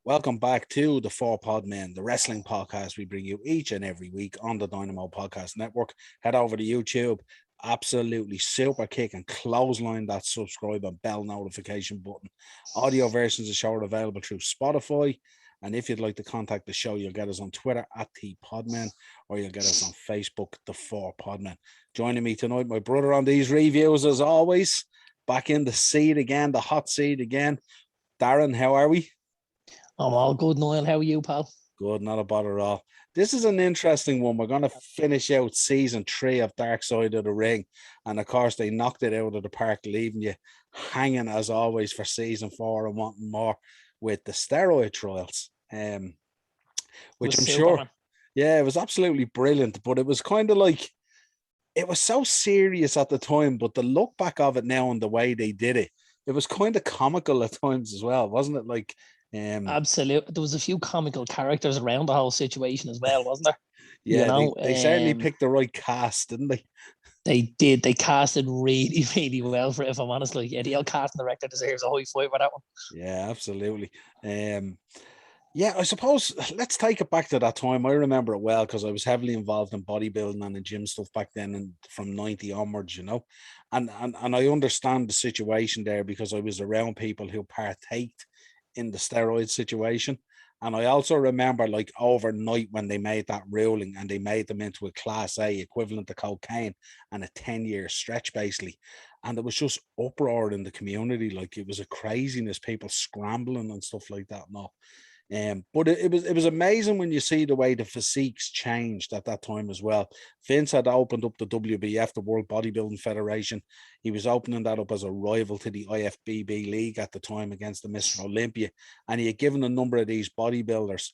Welcome back to the FourPodmen, the wrestling podcast we bring you each and every week on the Dynamo Podcast Network. Head over to YouTube, absolutely super kick and clothesline that subscribe and bell notification button. Audio versions of the show are available through Spotify. And if you'd like to contact the show, you'll get us on Twitter at @TPodmen, or you'll get us on Facebook, the FourPodmen. Joining me tonight, my brother on these reviews as always. Back in the seat again, the hot seat again. Darren, how are we? I'm all good, Niall. How are you, pal? Good, not a bother at all. This is an interesting one. We're going to finish out season 3 of Darkside of the Ring. And of course, they knocked it out of the park, leaving you hanging as always for season 4 and wanting more with the steroid trials. Which I'm sure, yeah, it was absolutely brilliant. But it was kind of like, it was so serious at the time. But the look back of it now and the way they did it, it was kind of comical at times as well, wasn't it? Like, absolutely. There was a few comical characters around the whole situation as well, wasn't there? Yeah, they certainly picked the right cast, didn't they? They did. They casted really, really well for it, if I'm honest. Like, the old casting director deserves a high five for that one. Yeah, absolutely. Yeah, I suppose let's take it back to that time. I remember it well because I was heavily involved in bodybuilding and the gym stuff back then, and from 90 onwards, and I understand the situation there because I was around people who partaked in the steroid situation. And I also remember, like, overnight when they made that ruling and they made them into a class A equivalent to cocaine and a 10-year stretch, basically. And there was just uproar in the community. Like, it was a craziness, people scrambling and stuff like that. No. But it was amazing when you see the way the physiques changed at that time as well. Vince had opened up the WBF, the World Bodybuilding Federation. He was opening that up as a rival to the IFBB League at the time against the Mr. Olympia. And he had given a number of these bodybuilders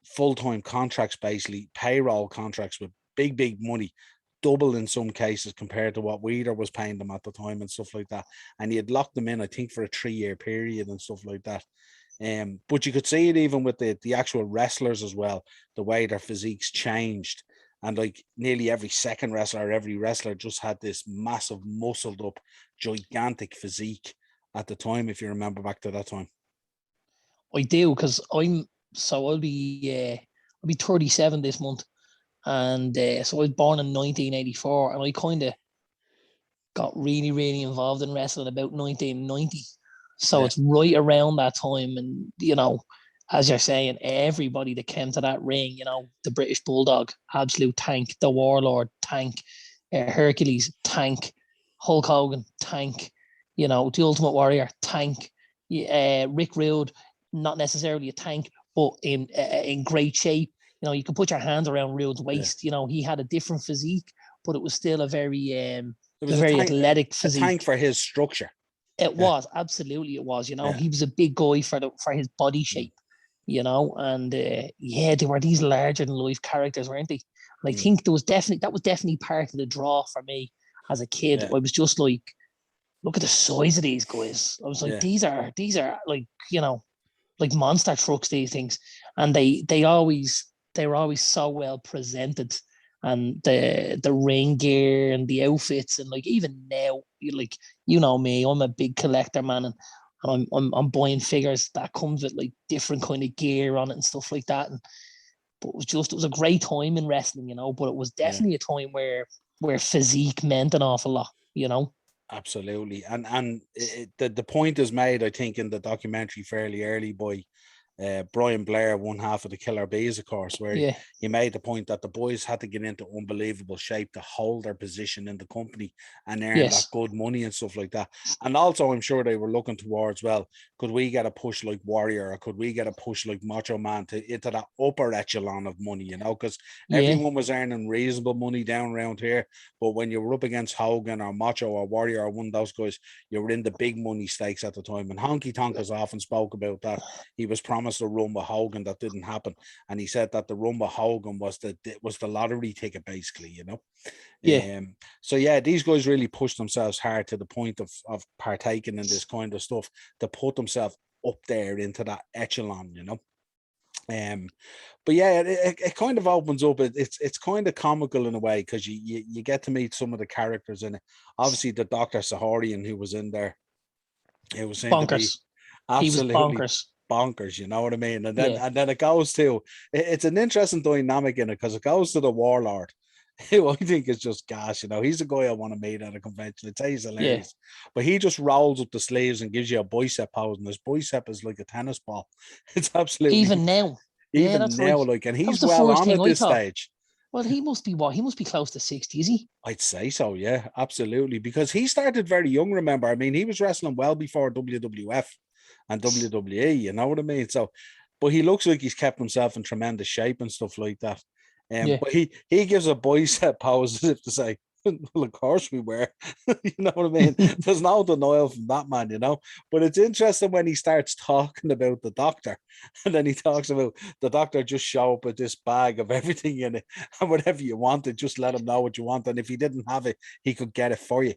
full-time contracts, basically payroll contracts with big money, double in some cases compared to what Weider was paying them at the time and stuff like that. And he had locked them in, I think, for a 3-year period and stuff like that. But you could see it even with the actual wrestlers as well, the way their physiques changed. And like nearly every second wrestler, every wrestler just had this massive, muscled up, gigantic physique at the time, if you remember back to that time. I do, because I'll be 37 this month. And so I was born in 1984, and I kind of got really, really involved in wrestling about 1990. So It's right around that time. And, as you're saying, everybody that came to that ring, the British Bulldog, absolute tank, the Warlord, tank, Hercules, tank, Hulk Hogan, tank, the Ultimate Warrior, tank, Rick Rude, not necessarily a tank, but in great shape. You could put your hands around Rude's waist. He had a different physique, but it was still a very athletic physique. A tank for his structure. It was, absolutely it was. He was a big guy for his body shape, and they were these larger than life characters, weren't they? And I think that was definitely part of the draw for me as a kid. I was just like, look at the size of these guys. I was like, these are like, like monster trucks, these things. And they were always so well presented. And the ring gear and the outfits, and like even now, like, me, I'm a big collector, man, and I'm buying figures that comes with like different kind of gear on it and stuff like that. But it was a great time in wrestling, but it was definitely a time where physique meant an awful lot, Absolutely. And the point is made, I think, in the documentary fairly early by Brian Blair, one half of the Killer Bees, of course, where he made the point that the boys had to get into unbelievable shape to hold their position in the company and earn that good money and stuff like that. And also, I'm sure they were looking towards, well, could we get a push like Warrior, or could we get a push like Macho Man into that upper echelon of money, because everyone was earning reasonable money down around here. But when you were up against Hogan or Macho or Warrior or one of those guys, you were in the big money stakes at the time. And Honky Tonk has often spoke about that. He was promised a run with Hogan that didn't happen, and he said that the run with Hogan was the lottery ticket, basically. So these guys really pushed themselves hard to the point of partaking in this kind of stuff to put themselves up there into that echelon. But it kind of opens up. It's kind of comical in a way, because you get to meet some of the characters in it. Obviously, the Dr. Saharian who was in there, it was bonkers. Absolutely. He was bonkers. bonkers, you know what I mean? And then Yeah. and then it goes to it's an interesting dynamic in it because it goes to the warlord, who I think is just gas, you know. He's the guy I want to meet at a convention. I'd say he's hilarious. But he just rolls up the sleeves and gives you a bicep pose, and his bicep is like a tennis ball. It's absolutely Even now. Yeah, even that's now, right. like, and That was he's the well first on thing at I this thought. stage. Well, he must be what? He must be close to 60, is he? I'd say so, yeah, absolutely. Because he started very young, remember? I mean, he was wrestling well before WWF and WWE, you know what I mean? So, but he looks like he's kept himself in tremendous shape and stuff like that. Yeah. But he gives a bicep pose as if to say, well, of course we were. You know what I mean? There's no denial from that man, you know. But it's interesting when he starts talking about the doctor, and then he talks about the doctor just show up with this bag of everything in it, and whatever you wanted, just let him know what you want. And if he didn't have it, he could get it for you.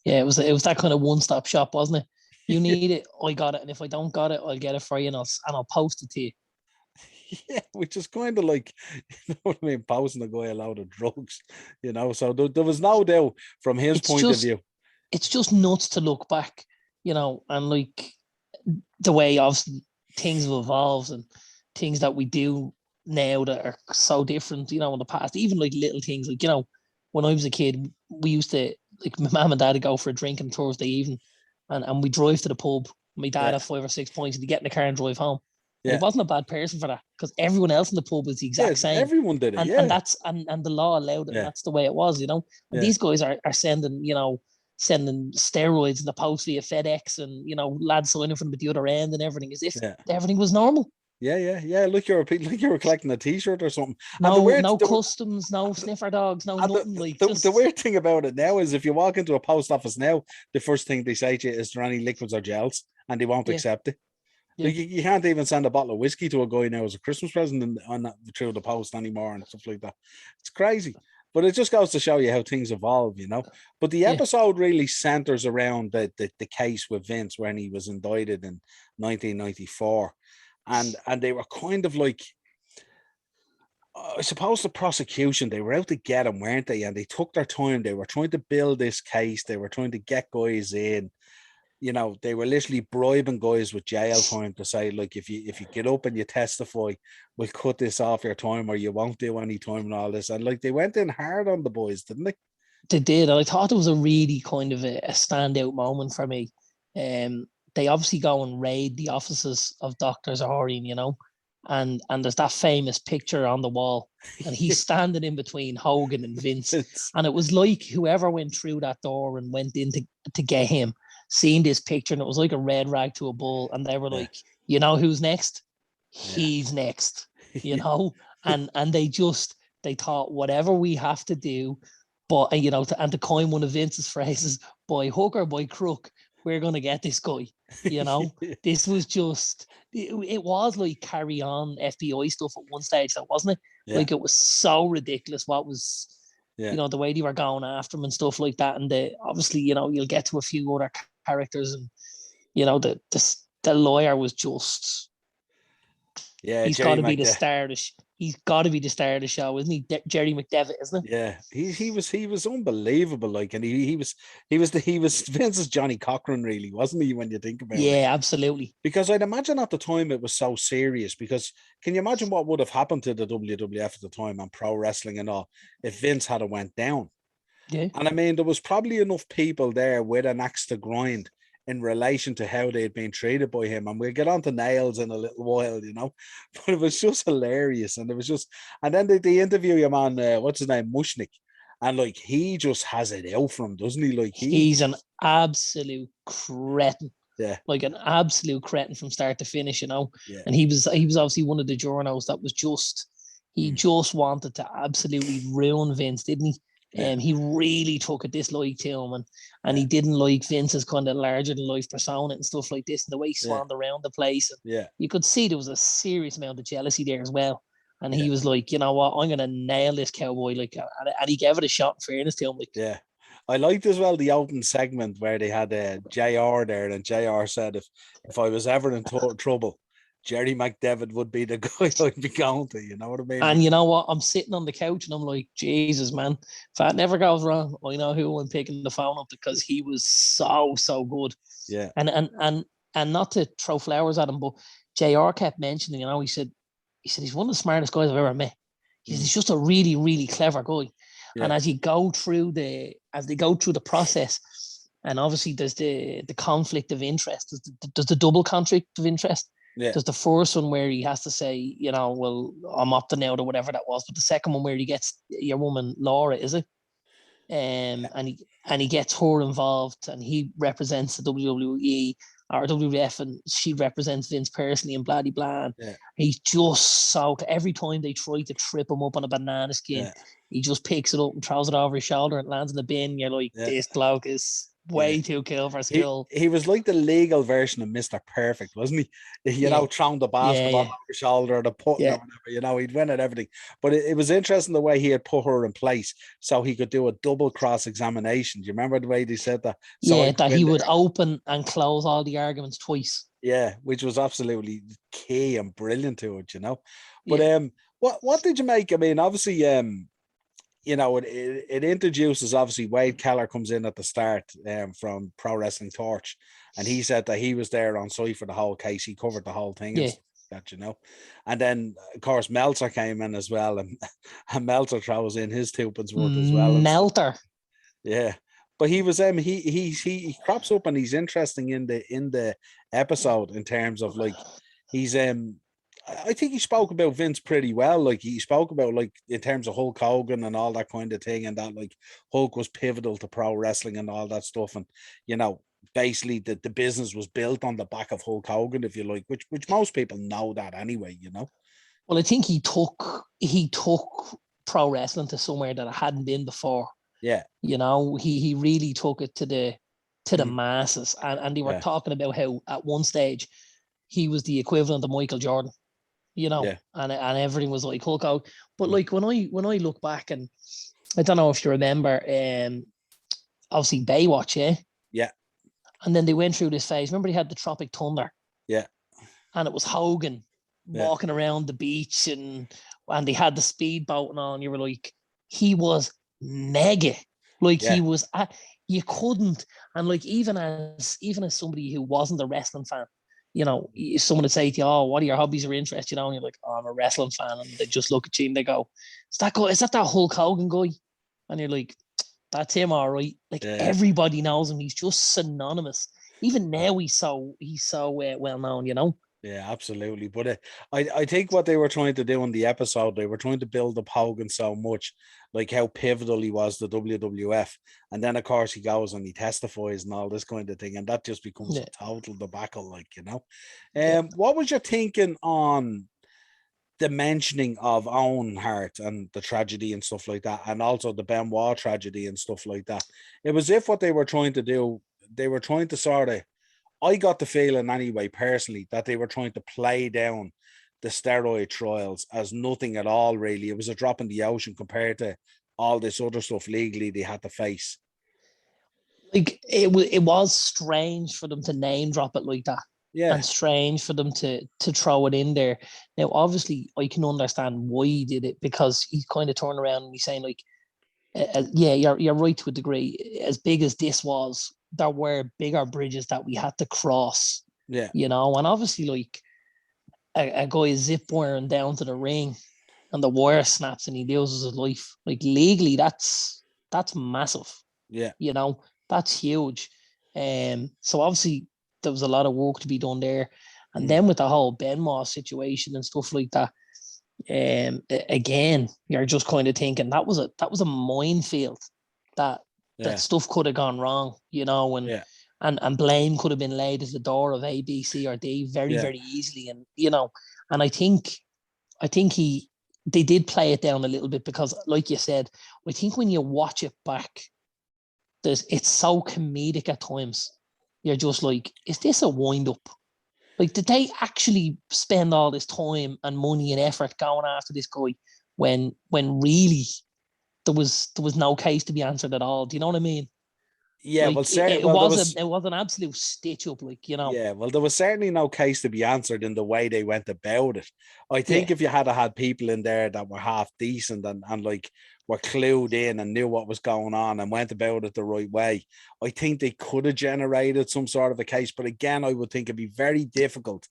Yeah, it was that kind of one-stop shop, wasn't it? You need it, I got it, and if I don't got it, I'll get it for you, and I'll post it to you. Yeah, which is kind of like, you know what I mean, posing a guy a load of drugs, you know. So there was no doubt from his point of view. It's just nuts to look back, you know, and like the way obviously things have evolved and things that we do now that are so different, you know, in the past. Even like little things, like, you know, when I was a kid, we used to, like, my mum and dad would go for a drink on Thursday evening, and we drive to the pub. My dad had 5 or 6 points, and he'd get in the car and drive home. And he wasn't a bad person for that, because everyone else in the pub was the exact same. Everyone did it, and that's and the law allowed it, and that's the way it was, you know. And these guys are sending, you know, sending steroids in the post via FedEx, and, you know, lads signing from the other end and everything, as if everything was normal. Yeah. Like you were collecting a T-shirt or something. No customs, no sniffer dogs, no nothing. The weird thing about it now is if you walk into a post office now, the first thing they say to you is there any liquids or gels, and they won't accept it. Like you can't even send a bottle of whiskey to a guy now as a Christmas present through the post anymore and stuff like that. It's crazy. But it just goes to show you how things evolve, you know. But the episode really centers around the case with Vince when he was indicted in 1994. And they were kind of like, I suppose the prosecution, they were out to get him, weren't they? And they took their time. They were trying to build this case. They were trying to get guys in. You know, they were literally bribing guys with jail time to say, like, if you get up and you testify, we'll cut this off your time, or you won't do any time and all this. And like, they went in hard on the boys, didn't they? They did. I thought it was a really kind of a standout moment for me. They obviously go and raid the offices of Dr. Zahorian, you know, and there's that famous picture on the wall, and he's standing in between Hogan and Vince. And it was like whoever went through that door and went in to get him, seeing this picture, and it was like a red rag to a bull, and they were like, you know who's next? He's next, you know. And they thought, whatever we have to do, but, you know, to coin one of Vince's phrases, by hook or by crook, we're gonna get this guy, you know. This was just, it was like Carry On FBI stuff at one stage, though, wasn't it? Like, it was so ridiculous what was, you know, the way they were going after him and stuff like that. And obviously, you know, you'll get to a few other characters, and, you know, the lawyer was just, he's got to be the star of he's got to be the star of the show, isn't he? Jerry McDevitt, isn't it? Yeah, he was unbelievable. Like, and he was Vince's Johnny Cochran, really, wasn't he? When you think about it. Yeah, absolutely. Because I'd imagine at the time it was so serious. Because can you imagine what would have happened to the WWF at the time and pro wrestling and all if Vince had went down? Yeah. And I mean, there was probably enough people there with an axe to grind in relation to how they'd been treated by him. And we'll get on to Niles in a little while, you know. But it was just hilarious. And it was just, and then they interview him on, what's his name, Mushnick. And like, he just has it out for him, doesn't he? Like, he's an absolute cretin. Yeah. Like an absolute cretin from start to finish, you know. Yeah. And he was obviously one of the journos that was just, he just wanted to absolutely ruin Vince, didn't he? And he really took a dislike to him, and he didn't like Vince's kind of larger than life persona and stuff like this, and the way he swarmed around the place. And you could see there was a serious amount of jealousy there as well. And he was like, you know what, I'm gonna nail this cowboy, like, and he gave it a shot in fairness to him. Like, I liked as well the open segment where they had JR there, and JR said, if I was ever in trouble, Jerry McDevitt would be the guy I'd be going to, you know what I mean? And you know what? I'm sitting on the couch and I'm like, Jesus, man, if that never goes wrong, I know who I'm picking the phone up, because he was so good. Yeah. And and not to throw flowers at him, but JR kept mentioning, he said he's one of the smartest guys I've ever met. He's just a really, really clever guy. Yeah. And as they go through the process, and obviously there's the conflict of interest. There's the double conflict of interest. Yeah. There's the first one where he has to say, well, I'm opting out or whatever that was. But the second one where he gets your woman Laura, is it? And he gets her involved, and he represents the WWE or WWF, and she represents Vince personally, and blah blah. Yeah. He's just so, every time they try to trip him up on a banana skin, he just picks it up and throws it over his shoulder and lands in the bin. You're like, this bloke is way too cool for school. He was like the legal version of Mr. Perfect, wasn't he? Throwing the basketball over his shoulder, the putting or whatever, he'd win at everything. But it was interesting the way he had put her in place so he could do a double cross-examination. Do you remember the way they said that? So that he would open and close all the arguments twice. Yeah, which was absolutely key and brilliant to it, But what did you make? I mean, obviously, it introduces, obviously, Wade Keller comes in at the start from Pro Wrestling Torch, and he said that he was there on site for the whole case. He covered the whole thing. And then, of course, Meltzer came in as well, and Meltzer throws in his twopence worth as well. Meltzer. Yeah. But he was he crops up, and he's interesting in the episode in terms of he's I think he spoke about Vince pretty well. He spoke about in terms of Hulk Hogan and all that kind of thing, and that Hulk was pivotal to pro wrestling and all that stuff. And basically the business was built on the back of Hulk Hogan, if you like, which most people know that anyway. Well, I think he took pro wrestling to somewhere that it hadn't been before. Yeah. He really took it to the masses, and they were talking about how at one stage he was the equivalent of Michael Jordan. And everything was like Hulk Hogan. But when I look back, and I don't know if you remember, obviously Baywatch, yeah. And then they went through this phase. Remember, they had the Tropic Thunder, and it was Hogan walking around the beach, and they had the speedboat and all. And you were like, he was mega, he was. You couldn't, and even as somebody who wasn't a wrestling fan. Someone would say to you, "Oh, what are your hobbies or interests?" And you're like, "Oh, I'm a wrestling fan," and they just look at you and they go, "Is that guy? Is that Hulk Hogan guy?" And you're like, "That's him, all right." Everybody knows him. He's just synonymous. Even now, he's so well known. Yeah, absolutely. But I think what they were trying to do in the episode, they were trying to build up Hogan so much, how pivotal he was to WWF. And then, of course, he goes and he testifies and all this kind of thing. And that just becomes a total debacle, What was your thinking on the mentioning of Owen Hart and the tragedy and stuff like that, and also the Benoit tragedy and stuff like that? It was if what they were trying to do, they were trying to sort of, I got the feeling anyway, personally, that they were trying to play down the steroid trials as nothing at all, really. It was a drop in the ocean compared to all this other stuff legally they had to face. It was strange for them to name drop it like that. Yeah. And strange for them to throw it in there. Now, obviously, I can understand why he did it, because he kind of turned around and he's saying, you're right to a degree. As big as this was, there were bigger bridges that we had to cross. Yeah. And obviously, a guy zip wiring down to the ring and the wire snaps and he loses his life. Legally, that's massive. Yeah. That's huge. So obviously there was a lot of work to be done there. And then with the whole Benoit situation and stuff like that, again, you're just kind of thinking that was a minefield that stuff could have gone wrong, and blame could have been laid at the door of A, B, C, or D very, very easily. And and I think they did play it down a little bit, because, like you said, I think when you watch it back, it's so comedic at times. You're just like, is this a wind up? Did they actually spend all this time and money and effort going after this guy when really there was no case to be answered at all? Do you know what I mean? Yeah, it was an absolute stitch up, Yeah, well, there was certainly no case to be answered in the way they went about it. I think if you had people in there that were half decent and were clued in and knew what was going on and went about it the right way, I think they could have generated some sort of a case. But again, I would think it'd be very difficult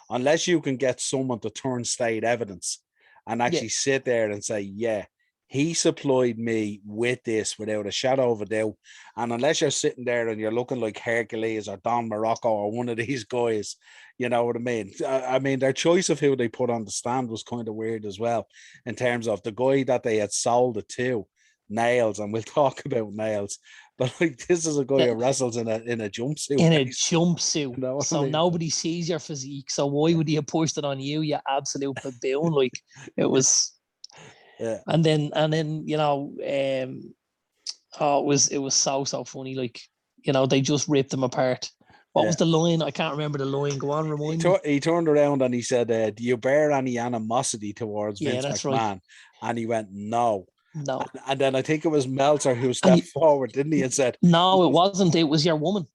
unless you can get someone to turn state evidence and actually sit there and say, yeah, he supplied me with this without a shadow of a doubt. And unless you're sitting there and you're looking like Hercules or Don Morocco or one of these guys, you know what I mean? I mean, their choice of who they put on the stand was kind of weird as well, in terms of the guy that they had sold it to, Niles, and we'll talk about Niles. But like, this is a guy who wrestles in a jumpsuit. In a jumpsuit. You know what so I mean? nobody sees your physique. So why would he have pushed it on you? You absolute baboon. Like, it was. Yeah. And then you know, it was so funny. Like, you know, they just ripped them apart. What was the line? I can't remember the line. Go on, remind me. He turned around and he said, do you bear any animosity towards Vince McMahon? Right. And he went, no. And then I think it was Meltzer who stepped forward, didn't he? And said, no, it wasn't. It was your woman.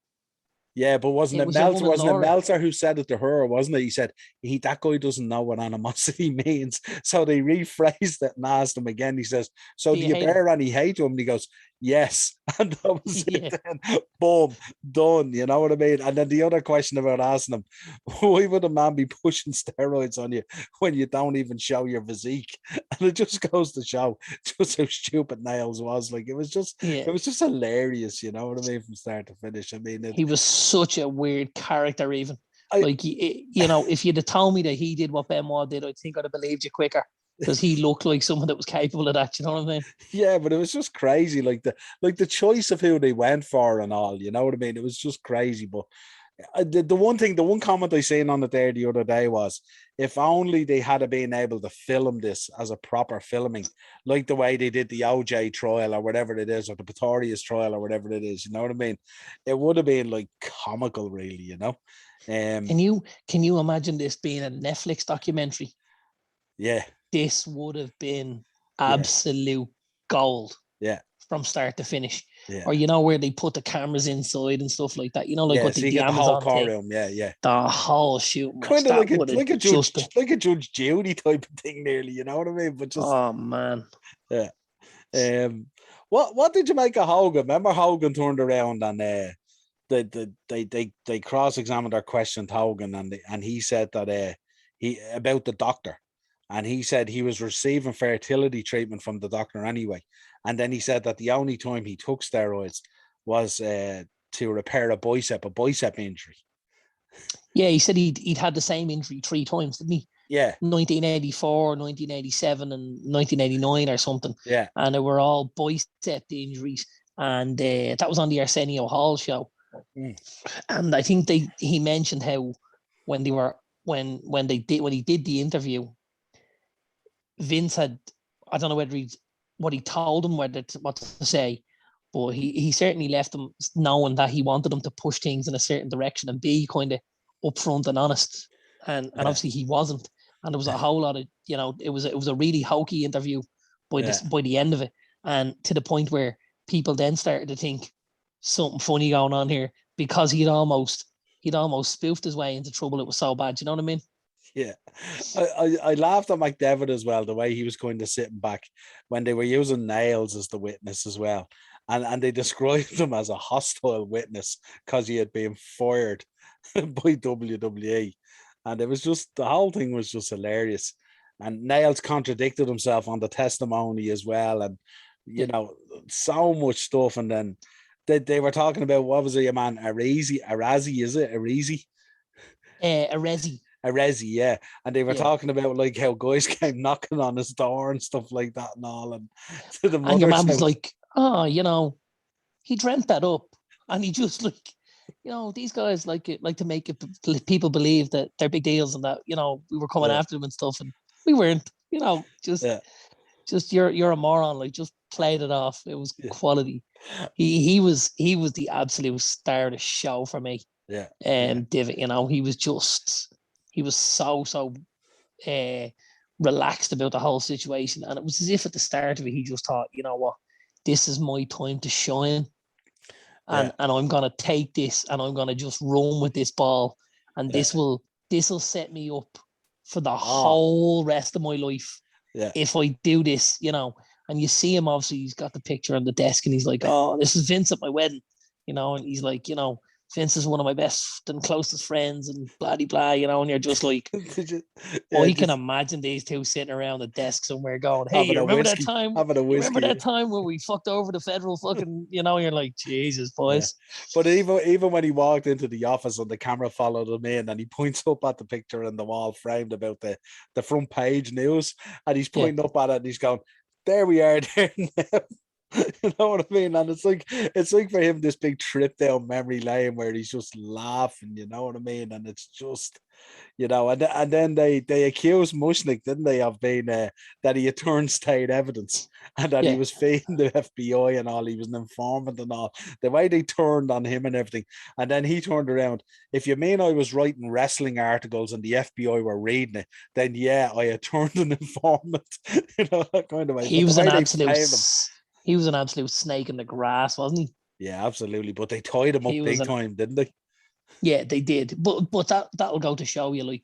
Yeah, but wasn't it Meltzer who said it to her, wasn't it? He said, that guy doesn't know what animosity means. So they rephrased it and asked him again. He says, so do you bear any hate to him? And he goes, yes. And that was it then. Boom, done. You know what I mean? And then the other question about asking him, why would a man be pushing steroids on you when you don't even show your physique? And it just goes to show just how stupid Niles was. Like, it was just hilarious, you know what I mean, from start to finish. I mean, he was such a weird character, even. You know, if you'd have told me that he did what Benoit did, I think I'd have believed you quicker, because he looked like someone that was capable of that. You know what I mean? Yeah, but it was just crazy, like the choice of who they went for and all. You know what I mean? It was just crazy. But the one comment I seen on it there the other day was, if only they had been able to film this as a proper filming, like the way they did the OJ trial or whatever it is, or the Pretorius trial or whatever it is. You know what I mean? It would have been like comical, really. You know. Can you imagine this being a Netflix documentary? Yeah. This would have been absolute gold. Yeah. From start to finish. Yeah. Or, you know, where they put the cameras inside and stuff like that. You know, like what so the Amazon whole room. Yeah. The whole shooting match. Kind of like a Judge Judy type of thing, nearly. You know what I mean? But just, oh man. Yeah. What did you make of Hogan? Remember Hogan turned around and they cross-examined or questioned Hogan, and he said that he about the doctor, and he said he was receiving fertility treatment from the doctor anyway, and then he said that the only time he took steroids was to repair a bicep injury. Yeah, he said he'd had the same injury 3 times, didn't he? Yeah. 1984, 1987, and 1989 or something. Yeah. And they were all bicep injuries, and that was on the Arsenio Hall show. And I think he mentioned how when he did the interview, Vince had, I don't know what he told him what to say, but he certainly left them knowing that he wanted them to push things in a certain direction and be kind of upfront and honest. And obviously he wasn't. And there was a whole lot of, you know, it was a really hokey interview by the end of it, and to the point where people then started to think something funny going on here, because he'd almost spoofed his way into trouble. It was so bad. You know what I mean? Yeah. I laughed at McDevitt as well, the way he was kind of sitting back when they were using Niles as the witness as well. And they described him as a hostile witness because he had been fired by WWE. And it was just, the whole thing was just hilarious. And Niles contradicted himself on the testimony as well. And, you know, so much stuff. And then they were talking about, what was it, your man? Arazi, is it? Arezi? Arezi, yeah. And they were talking about like how guys came knocking on his door and stuff like that and all. And your man was like, oh, you know, he dreamt that up. And he just like, you know, these guys like to make people believe that they're big deals and that, you know, we were coming after them and stuff, and we weren't. You know, just you're a moron. Like, just played it off. It was quality. He was the absolute star of the show for me. Yeah. Divot, you know, he was so relaxed about the whole situation, and it was as if at the start of it he just thought, you know what, this is my time to shine. And I'm gonna take this and I'm gonna just run with this ball, and this will set me up for the whole rest of my life. Yeah. If I do this, you know. And you see him, obviously, he's got the picture on the desk and he's like, oh, this is Vince at my wedding, and he's like, Vince is one of my best and closest friends and blah, blah, and you're just like, I can imagine these two sitting around the desk somewhere going, hey, you remember that time? Remember that time when we fucked over the federal fucking, you're like, Jesus, boys. Yeah. But even when he walked into the office and the camera followed him in and he points up at the picture in the wall framed about the front page news and he's pointing up at it and he's going, there we are there now. You know what I mean? And it's like for him this big trip down memory lane where he's just laughing, you know what I mean? And it's just, and then they accused Mushnick, didn't they, of being that he had turned state evidence and that he was feeding the FBI and all, he was an informant and all. The way they turned on him and everything. And then he turned around. If you mean I was writing wrestling articles and the FBI were reading it, then yeah, I had turned an informant. That kind of way. He was an absolute snake in the grass, wasn't he? Yeah, absolutely. But they tied him up big time, didn't they? Yeah, they did. But that'll go to show you,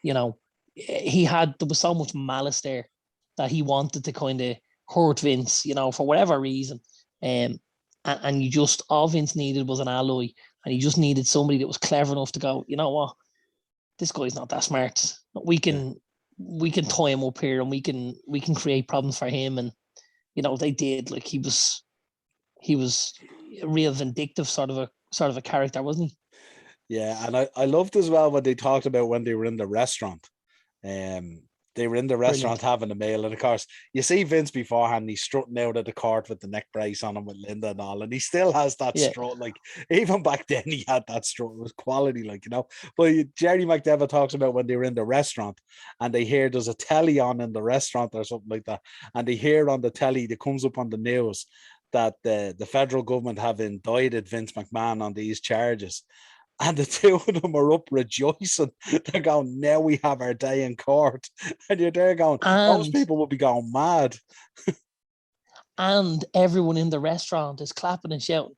there was so much malice there that he wanted to kind of hurt Vince, for whatever reason. And all Vince needed was an alloy, and he just needed somebody that was clever enough to go, you know what, this guy's not that smart. We can tie him up here, and we can create problems for him. And they did. Like he was a real vindictive sort of a character, wasn't he? Yeah, and I loved as well what they talked about when they were in the restaurant. They were in the restaurant having a meal, and of course, you see Vince beforehand. He's strutting out of the court with the neck brace on him with Linda and all, and he still has that strut. Like even back then, he had that strut. It was quality, But Jerry McDevitt talks about when they were in the restaurant, and they hear there's a telly on in the restaurant or something like that, and they hear on the telly that comes up on the news that the federal government have indicted Vince McMahon on these charges. And the two of them are up rejoicing. They're going, now we have our day in court. And you're there going, most people would be going mad. And everyone in the restaurant is clapping and shouting,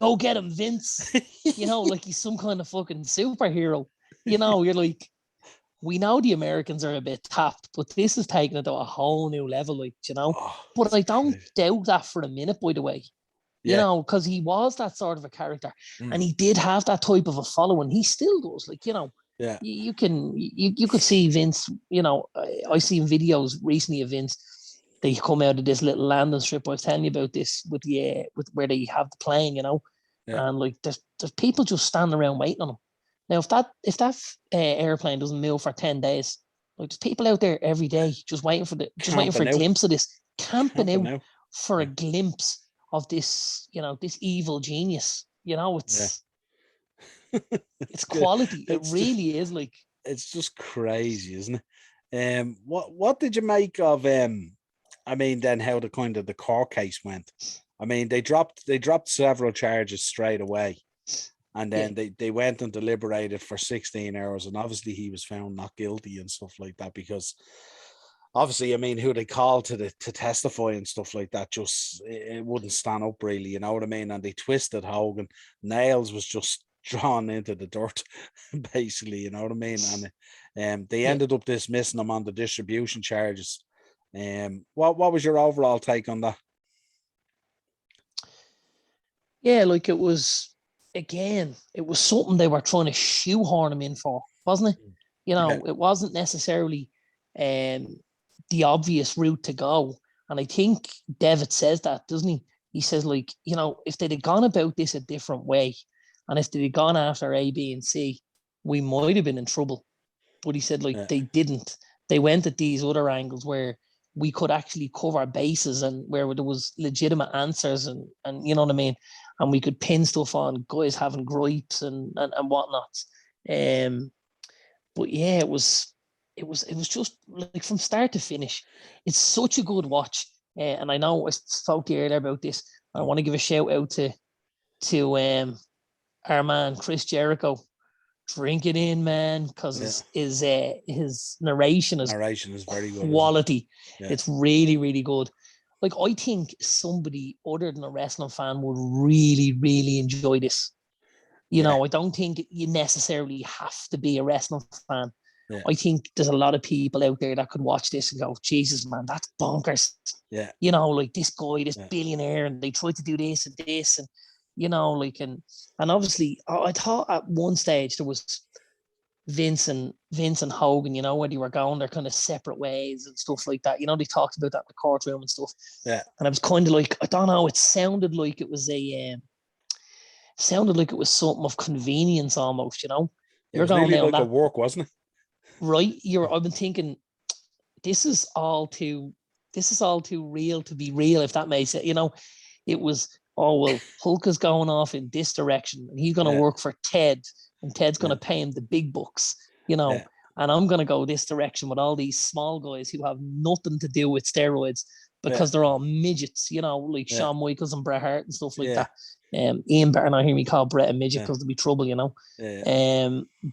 go get him, Vince. Like he's some kind of fucking superhero. You're like, we know the Americans are a bit tapped, but this is taking it to a whole new level, But I don't doubt that for a minute, by the way. Because he was that sort of a character, and he did have that type of a following. He still does, Yeah, you could see Vince. I seen videos recently of Vince. They come out of this little landing strip. I was telling you about this with where they have the plane, and there's people just standing around waiting on him. Now, if that airplane doesn't move for 10 days, there's people out there every day just waiting for a glimpse of this, camping out for a glimpse of this, this evil genius. It's it's quality. It really is it's just crazy, isn't it? What did you make of then how the court case went? I mean, they dropped several charges straight away, and then they went and deliberated for 16 hours, and obviously he was found not guilty and stuff like that, because obviously, I mean, who they called to testify and stuff like that, just it wouldn't stand up really, you know what I mean? And they twisted Hogan. Niles was just drawn into the dirt, basically, you know what I mean? And they ended up dismissing him on the distribution charges. What was your overall take on that? Yeah, it was something they were trying to shoehorn him in for, wasn't it? It wasn't necessarily the obvious route to go. And I think Devitt says that, doesn't he? He says, if they'd have gone about this a different way, and if they'd have gone after A, B, and C, we might have been in trouble. But he said, they didn't. They went at these other angles where we could actually cover bases and where there was legitimate answers and you know what I mean? And we could pin stuff on guys having gripes and whatnot. But yeah, it was just from start to finish. It's such a good watch. And I know I spoke to you earlier about this. I want to give a shout out to our man Chris Jericho. Drink it in, man, because his narration is very good. Quality. It's really, really good. I think somebody other than a wrestling fan would really, really enjoy this. I don't think you necessarily have to be a wrestling fan. Yeah. I think there's a lot of people out there that could watch this and go, Jesus, man, that's bonkers. Yeah. You know, like this guy, this Yeah. billionaire, and they tried to do this and this, and you know, like, and obviously, I thought at one stage there was Vince and Hogan, you know, when they were going their kind of separate ways and stuff like that. You know, they talked about that in the courtroom and stuff. Yeah. And I was kind of like, I don't know, it sounded like it was something of convenience almost, you know. It You're was going nearly down like a that work, wasn't it? right. I've been thinking this is all too real to be real, if that makes it. You know, it was, oh well, Hulk is going off in this direction and he's gonna work for Ted, and Ted's gonna pay him the big bucks, you know, and I'm gonna go this direction with all these small guys who have nothing to do with steroids because they're all midgets, you know, like Shawn Michaels and Bret Hart and stuff like that. Ian better not hear me call Bret a midget because there'll be trouble, you know.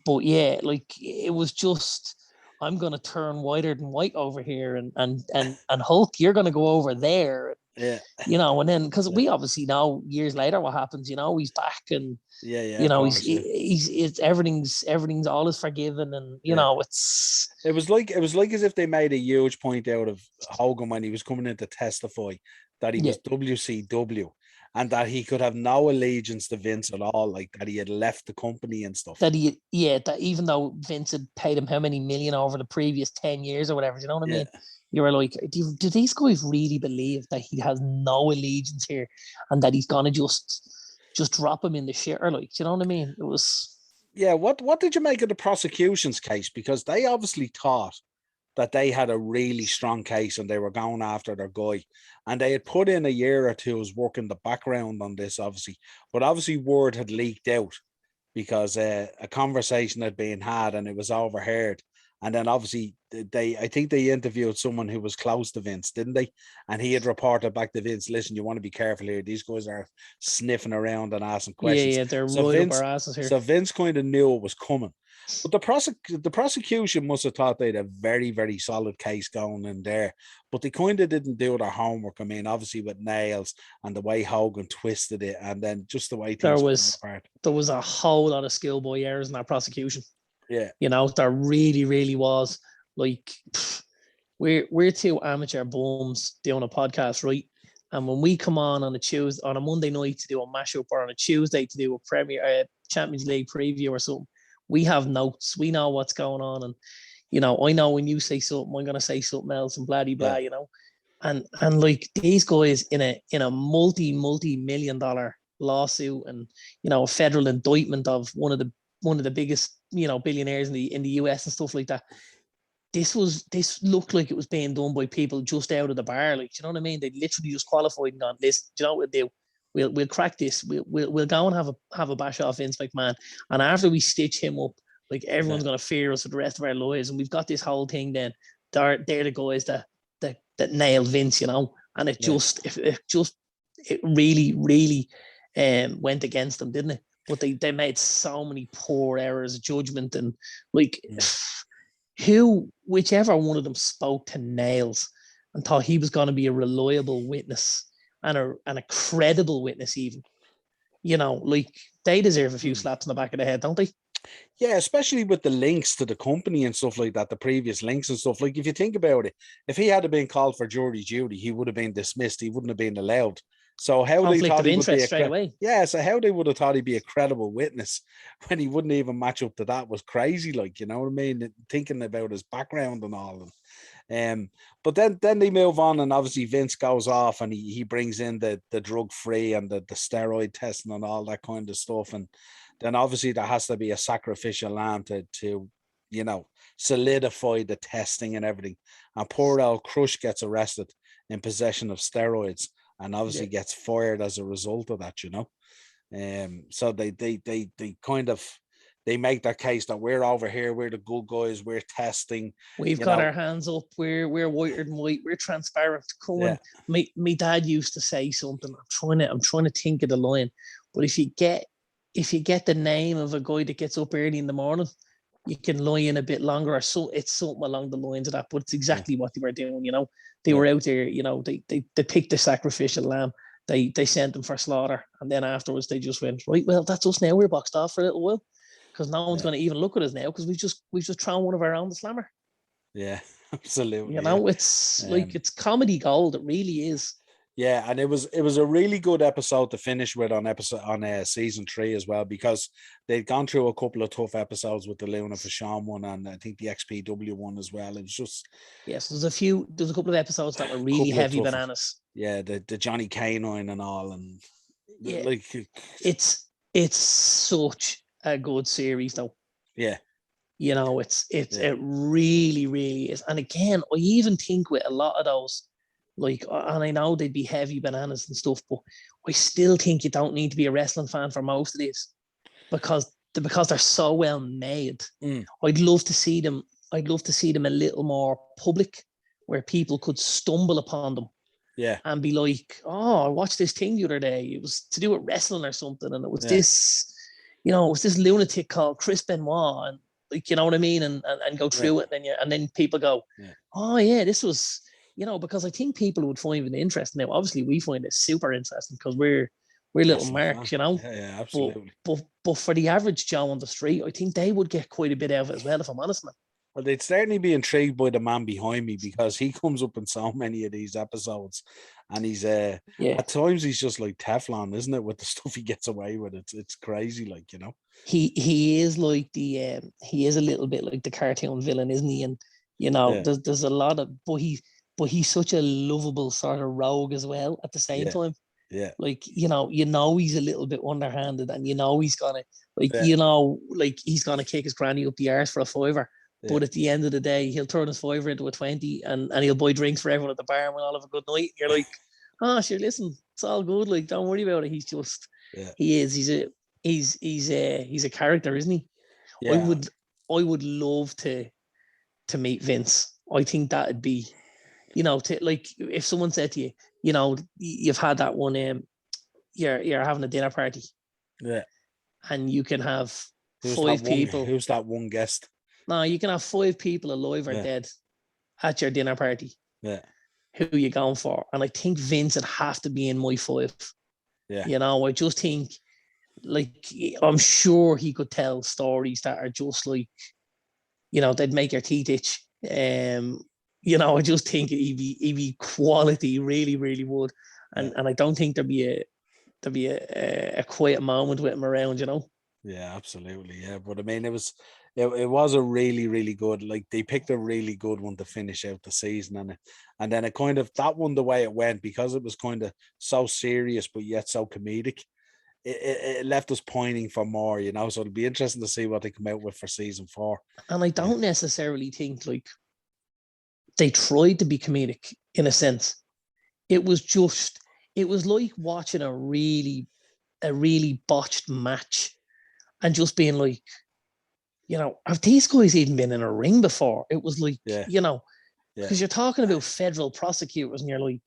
But yeah, like it was just, I'm gonna turn whiter than white over here, and Hulk, you're gonna go over there. Yeah. You know, and then because we obviously know years later what happens, you know, he's back and you know, he's everything's all is forgiven, and you know, it was like as if they made a huge point out of Hogan when he was coming in to testify that he was WCW and that he could have no allegiance to Vince at all, like that he had left the company and stuff. That even though Vince had paid him how many million over the previous 10 years or whatever, you know what I mean? You were like, do these guys really believe that he has no allegiance here and that he's gonna just drop him in the shitter? Like, you know what I mean? It was. Yeah. What did you make of the prosecution's case? Because they obviously thought that they had a really strong case and they were going after their guy, and they had put in a year or two's work in the background on this, obviously, but obviously word had leaked out because a conversation had been had and it was overheard. And then obviously I think they interviewed someone who was close to Vince, didn't they? And he had reported back to Vince, listen, you want to be careful here. These guys are sniffing around and asking questions. Yeah, they're right up our asses here. So Vince kind of knew it was coming. But the prosecution must have thought they had a very, very solid case going in there. But they kind of didn't do their homework. I mean, obviously with Nails and the way Hogan twisted it, and then just the way things went apart. There was a whole lot of schoolboy errors in that prosecution. Yeah. You know, there really, really was. Like, we're two amateur bums doing a podcast, right? And when we come on a Monday night to do a mashup, or on a Tuesday to do a Champions League preview or something, we have notes. We know what's going on, and you know, I know when you say something, I'm gonna say something else, and blah blah. You know, and like these guys in a multi-million-dollar lawsuit, and you know, a federal indictment of one of the biggest, you know, billionaires in the US and stuff like that. This looked like it was being done by people just out of the bar, like, you know what I mean? They literally just qualified and gone, listen, do you know what we'll do? We'll crack this. We'll go and have a bash off Vince McMahon, and after we stitch him up, like everyone's gonna fear us for the rest of our lives, and we've got this whole thing. Then they're the guys that nailed Vince, you know, and it really went against them, didn't it? But they made so many poor errors of judgment, and like whichever one of them spoke to Nails and thought he was going to be a reliable witness and a credible witness, even, you know, like they deserve a few slaps in the back of the head, don't they? Yeah, especially with the links to the company and stuff like that, the previous links and stuff. Like, if you think about it, if he had been called for jury duty, he would have been dismissed. He wouldn't have been allowed. So how they thought he would be straight away. Yeah, so how they would have thought he'd be a credible witness when he wouldn't even match up to that was crazy. Like, you know what I mean? Thinking about his background and all. But then they move on, and obviously Vince goes off and he brings in the drug free and the steroid testing and all that kind of stuff. And then obviously there has to be a sacrificial lamb to you know, solidify the testing and everything. And poor old Crush gets arrested in possession of steroids, and obviously gets fired as a result of that, you know. So they kind of, they make that case that we're over here, we're the good guys, we're testing. We've got our hands up, we're whiter than white, we're transparent. Come on. My dad used to say something. I'm trying to think of the line, but if you get the name of a guy that gets up early in the morning, you can lie in a bit longer, or so. It's something along the lines of that, but it's exactly what they were doing, you know. They were out there, you know, they picked the sacrificial lamb, they sent them for slaughter, and then afterwards they just went, right, well, that's us now, we're boxed off for a little while. because no one's going to even look at us now because we've just thrown one of our own the slammer. Yeah, absolutely. You know, it's like it's comedy gold. It really is. Yeah, and it was a really good episode to finish with on season 3 as well, because they'd gone through a couple of tough episodes with the Luna Vachon one, and I think the XPW one as well. It was just yes, there's a couple of episodes that were really heavy bananas. Yeah, the Johnny Canine and all, and yeah, like it's such a good series though. Yeah. You know, it really, really is. And again, I even think with a lot of those, like, and I know they'd be heavy bananas and stuff, but I still think you don't need to be a wrestling fan for most of these because they're so well made. I'd love to see them a little more public, where people could stumble upon them. Yeah. And be like, oh, I watched this thing the other day. It was to do with wrestling or something. And it was this, you know, it was this lunatic called Chris Benoit. And like, you know what I mean? And go through it. And then people go, oh yeah, this was, you know, because I think people would find it interesting. Now, obviously we find it super interesting because we're little marks, you know? Yeah, absolutely. But for the average Joe on the street, I think they would get quite a bit out of it as well, if I'm honest, man. Well, they'd certainly be intrigued by the man behind me, because he comes up in so many of these episodes, and he's at times he's just like Teflon, isn't it? With the stuff he gets away with, it's crazy, like, you know. He is like he is a little bit like the cartoon villain, isn't he? And you know, there's a lot of, but he's such a lovable sort of rogue as well at the same time. Yeah. Like, you know, he's a little bit underhanded, and you know he's gonna you know, like he's gonna kick his granny up the arse for a fiver. Yeah. But at the end of the day, he'll turn his fiver into a 20, and he'll buy drinks for everyone at the bar, and we'll all have a good night. You're like, oh, sure, listen, it's all good. Like, don't worry about it. He's just, he's a character, isn't he? Yeah. I would love to meet Vince. I think that'd be, you know, like if someone said to you, you know, you've had that one, you're having a dinner party, and you can have 5 people. Who's that one guest? No, you can have 5 people alive or dead at your dinner party. Yeah. Who are you going for? And I think Vince would have to be in my 5. Yeah. You know, I just think, like, I'm sure he could tell stories that are just like, you know, they'd make your teeth itch. You know, I just think he'd be quality, really, really would. And I don't think there'd be a quiet moment with him around, you know. Yeah, absolutely. Yeah, but I mean, it was a really, really good, like, they picked a really good one to finish out the season, and then it kind of, that one, the way it went, because it was kind of so serious but yet so comedic, it left us pointing for more, you know. So it'll be interesting to see what they come out with for season 4. And I don't necessarily think like they tried to be comedic in a sense. It was like watching a really botched match and just being like, you know, have these guys even been in a ring before? It was like, you know, because you're talking about federal prosecutors, and you're like,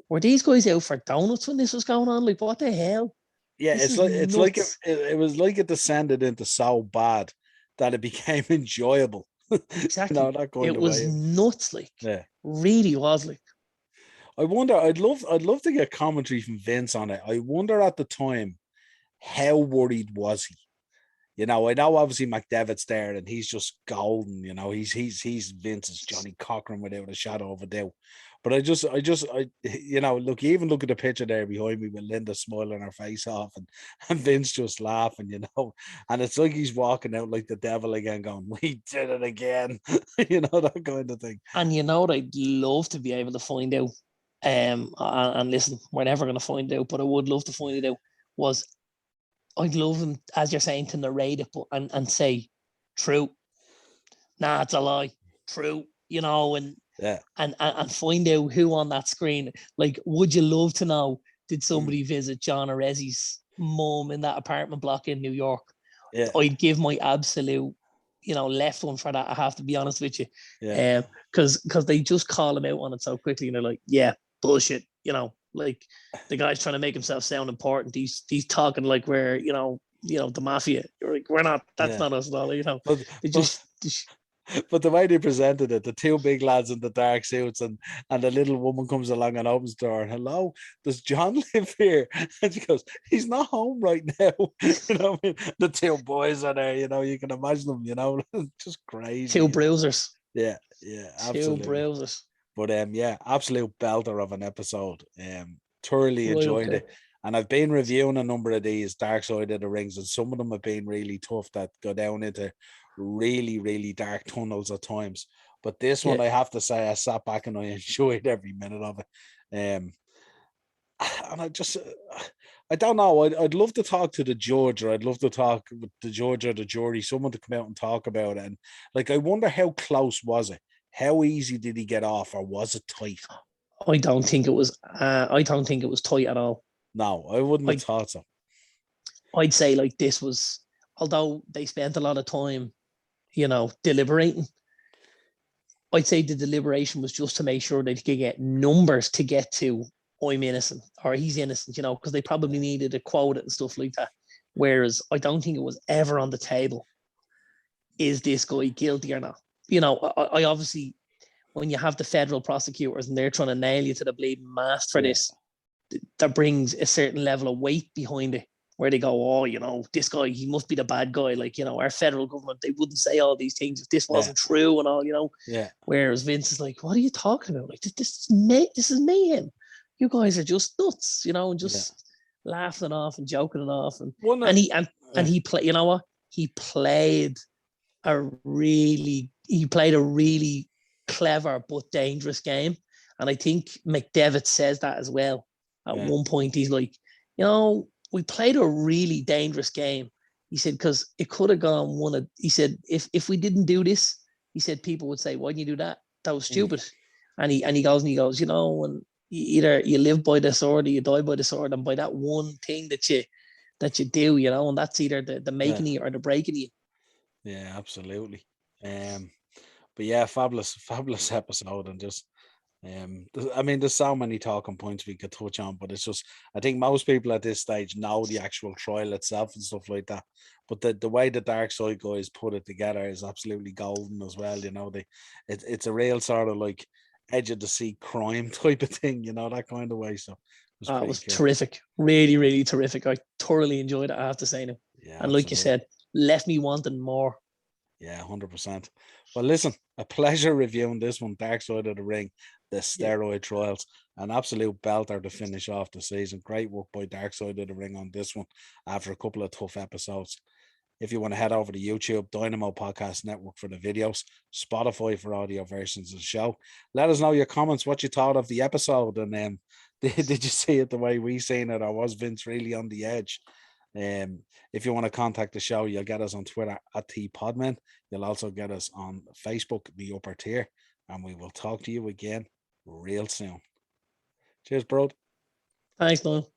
were these guys out for donuts when this was going on? Like, what the hell? Yeah, it was like it descended into so bad that it became enjoyable. Exactly. You know, that kind it of was way. Nuts, like. Yeah. Really was, like. I wonder, I'd love to get commentary from Vince on it. I wonder at the time, how worried was he? You know, I know obviously McDevitt's there and he's just golden, you know, he's Vince's Johnny Cochran without a shadow of a doubt. But I you know, look at the picture there behind me with Linda smiling her face off and Vince just laughing, you know, and it's like he's walking out like the devil again, going, we did it again. You know, that kind of thing. And you know what I'd love to be able to find out, and listen, we're never going to find out, but I would love to find it out, was I'd love him, as you're saying, to narrate it and say, true. Nah, it's a lie. True. You know, and find out who on that screen. Like, would you love to know, did somebody visit John Arezzi's mum in that apartment block in New York? Yeah. I'd give my absolute, you know, left one for that, I have to be honest with you. Yeah. Because they just call him out on it so quickly, and they're like, yeah, bullshit, you know. Like, the guy's trying to make himself sound important. He's talking like we're, you know, the mafia. You're like, we're not. That's not us at all. You know, But the way they presented it, the two big lads in the dark suits, and the little woman comes along and opens the door. Hello, does John live here? And she goes, he's not home right now. You know, what I mean? The two boys are there. You know, you can imagine them. You know, just crazy. Two bruisers. Yeah, absolutely. Two bruisers. But yeah, absolute belter of an episode. Thoroughly enjoyed it. And I've been reviewing a number of these Darkside of the Rings, and some of them have been really tough that go down into really, really dark tunnels at times. But this one, I have to say, I sat back and I enjoyed every minute of it. And I don't know. I'd love to talk to the judge, or I'd love to talk with the judge or the jury, someone to come out and talk about it. And like, I wonder how close was it? How easy did he get off, or was it tight? I don't think it was. I don't think it was tight at all. No, I wouldn't have thought so. I'd say like this was, although they spent a lot of time, you know, deliberating. I'd say the deliberation was just to make sure they could get numbers to get to I'm innocent or he's innocent, you know, because they probably needed a quote and stuff like that. Whereas I don't think it was ever on the table. Is this guy guilty or not? You know, I obviously, when you have the federal prosecutors and they're trying to nail you to the bleeding mast for this, that brings a certain level of weight behind it, where they go, oh, you know, this guy, he must be the bad guy. Like, you know, our federal government, they wouldn't say all these things if this wasn't true and all, you know. Yeah. Whereas Vince is like, what are you talking about? Like, this is mayhem. You guys are just nuts, you know, and just laughing it off and joking it off. And he played, you know what? He played a really clever but dangerous game. And I think McDevitt says that as well. At one point, he's like, you know, we played a really dangerous game. He said, because it could have gone he said, if we didn't do this, he said, people would say, why didn't you do that? That was stupid. And he goes, you know, when either you live by the sword or you die by the sword, and by that one thing that you do, you know, and that's either the making you or the breaking you. Yeah, absolutely. But yeah, fabulous episode, and just I mean, there's so many talking points we could touch on, but it's just, I think most people at this stage know the actual trial itself and stuff like that. But the way the Darkside guys put it together is absolutely golden as well. You know, it's a real sort of like edge of the seat crime type of thing, you know, that kind of way. So it was terrific, really, really terrific. I thoroughly enjoyed it, I have to say now. Yeah, and like you said, left me wanting more. Yeah, 100%. Well, listen, a pleasure reviewing this one, Darkside of the Ring, the Steroid Trials, an absolute belter to finish off the season. Great work by Darkside of the Ring on this one after a couple of tough episodes. If you want to head over to YouTube, Dynamo Podcast Network for the videos, Spotify for audio versions of the show. Let us know your comments, what you thought of the episode, and did you see it the way we seen it, or was Vince really on the edge? If you want to contact the show, you'll get us on Twitter at FourPodmen. You'll also get us on Facebook, the Upper Tier, and we will talk to you again real soon. Cheers, bro. Thanks, Niall.